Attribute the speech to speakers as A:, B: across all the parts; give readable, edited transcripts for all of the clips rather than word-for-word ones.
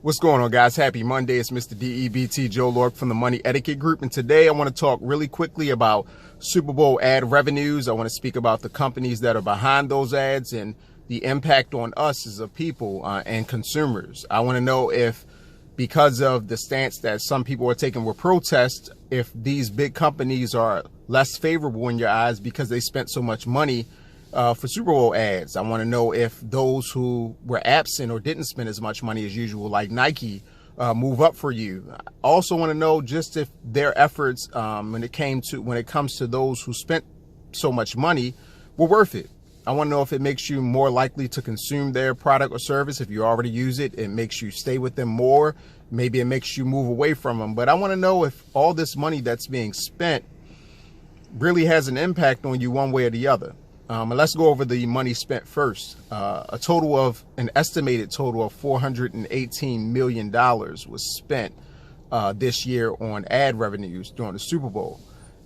A: What's going on, guys? Happy Monday. It's Mr. DEBT Joe Lorick from the Money Etiquette Group. And today I want to talk really quickly about Super Bowl ad revenues. I want to speak about the companies that are behind those ads and the impact on us as a people and consumers. I want to know if, because of the stance that some people are taking with protests, if these big companies are less favorable in your eyes because they spent so much money for Super Bowl ads. I want to know if those who were absent or didn't spend as much money as usual, like Nike, move up for you. I also want to know just if their efforts when it comes to those who spent so much money were worth it. I want to know if it makes you more likely to consume their product or service. If you already use it, it makes you stay with them more. Maybe it makes you move away from them. But I want to know if all this money that's being spent really has an impact on you one way or the other. And let's go over the money spent first. An estimated total of $418 million was spent this year on ad revenues during the Super Bowl.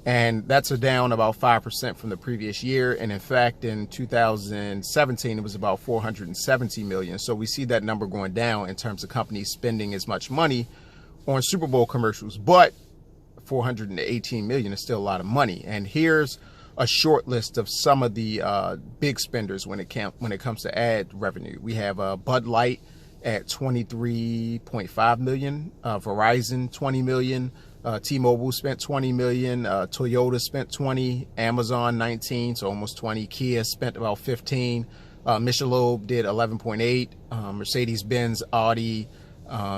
A: And that's down about 5% from the previous year. And in fact, in 2017, it was about $470 million. So we see that number going down in terms of companies spending as much money on Super Bowl commercials. But $418 million is still a lot of money. And here's a short list of some of the big spenders when it comes to ad revenue. We have Bud Light at $23.5 million, Verizon $20 million, T-Mobile spent $20 million, Toyota spent $20, Amazon $19, so almost $20, Kia spent about $15, Michelob did $11.8, Mercedes-Benz, Audi,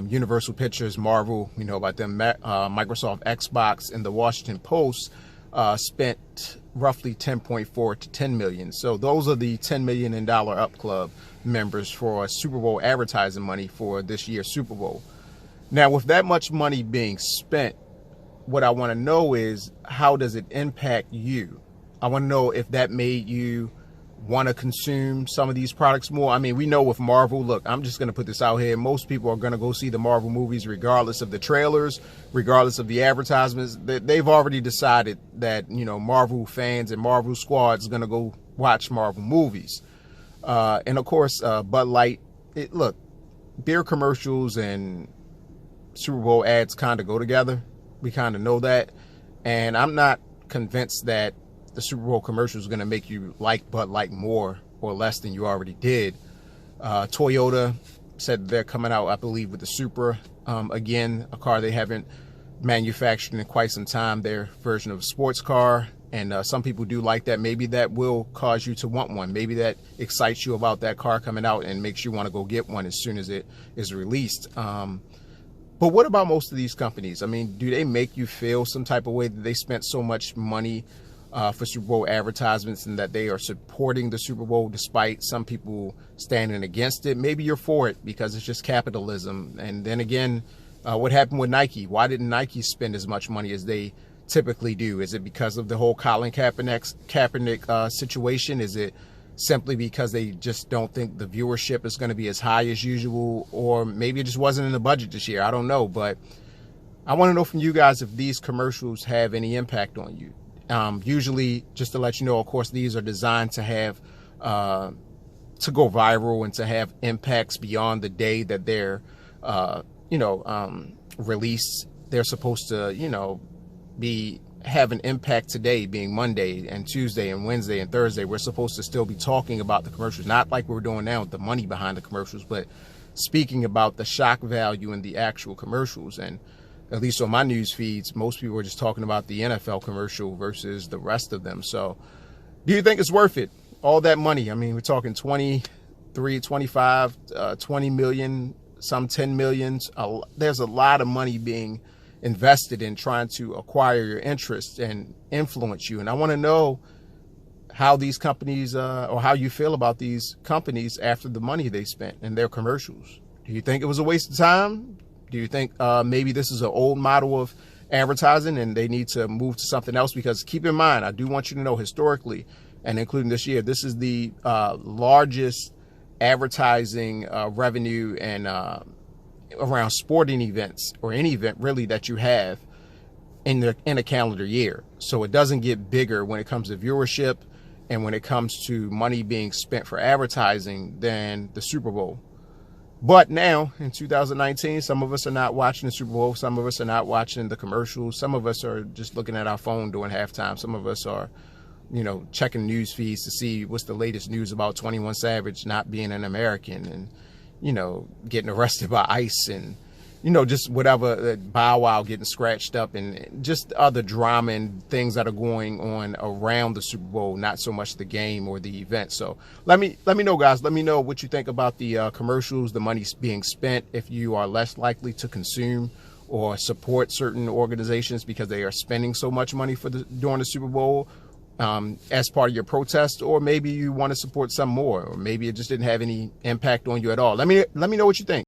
A: Universal Pictures, Marvel, we know about them, Microsoft, Xbox, and the Washington Post spent roughly 10.4 to 10 million. So those are the $10 million Up Club members for Super Bowl advertising money for this year's Super Bowl. Now, with that much money being spent, what I want to know is, how does it impact you? I want to know if that made you want to consume some of these products more. I mean, we know with Marvel, look, I'm just going to put this out here. Most people are going to go see the Marvel movies regardless of the trailers, regardless of the advertisements. They've already decided that, you know, Marvel fans and Marvel squads are going to go watch Marvel movies. And of course, Bud Light, look, beer commercials and Super Bowl ads kind of go together. We kind of know that. And I'm not convinced that the Super Bowl commercial is going to make you like Bud Light more or less than you already did. Toyota said they're coming out, I believe, with the Supra again, a car they haven't manufactured in quite some time, their version of a sports car. And some people do like that. Maybe that will cause you to want one. Maybe that excites you about that car coming out and makes you want to go get one as soon as it is released. But what about most of these companies? I mean, do they make you feel some type of way that they spent so much money for Super Bowl advertisements and that they are supporting the Super Bowl despite some people standing against it? Maybe you're for it because it's just capitalism. And then again, what happened with Nike? Why didn't Nike spend as much money as they typically do? Is it because of the whole Colin Kaepernick situation? Is it simply because they just don't think the viewership is going to be as high as usual? Or maybe it just wasn't in the budget this year. I don't know. But I want to know from you guys if these commercials have any impact on you. Usually, just to let you know, of course, these are designed to have to go viral and to have impacts beyond the day that they're released. They're supposed to have an impact today, being Monday and Tuesday and Wednesday and Thursday. We're supposed to still be talking about the commercials, not like we're doing now with the money behind the commercials, but speaking about the shock value in the actual commercials. And at least on my news feeds, most people are just talking about the NFL commercial versus the rest of them. So do you think it's worth it? All that money. I mean, we're talking 23, 25, 20 million, some 10 millions. There's a lot of money being invested in trying to acquire your interest and influence you. And I want to know how these companies or how you feel about these companies after the money they spent in their commercials. Do you think it was a waste of time? Do you think maybe this is an old model of advertising and they need to move to something else? Because keep in mind, I do want you to know historically, and including this year, this is the largest advertising revenue and around sporting events, or any event really that you have in a calendar year. So it doesn't get bigger when it comes to viewership and when it comes to money being spent for advertising than the Super Bowl. But now in 2019, some of us are not watching the Super Bowl. Some of us are not watching the commercials. Some of us are just looking at our phone during halftime. Some of us are, checking news feeds to see what's the latest news about 21 Savage not being an American and, getting arrested by ICE and, just whatever, Bow Wow getting scratched up and just other drama and things that are going on around the Super Bowl, not so much the game or the event. So let me know, guys. Let me know what you think about the commercials, the money being spent, if you are less likely to consume or support certain organizations because they are spending so much money during the Super Bowl as part of your protest, or maybe you want to support some more, or maybe it just didn't have any impact on you at all. Let me know what you think.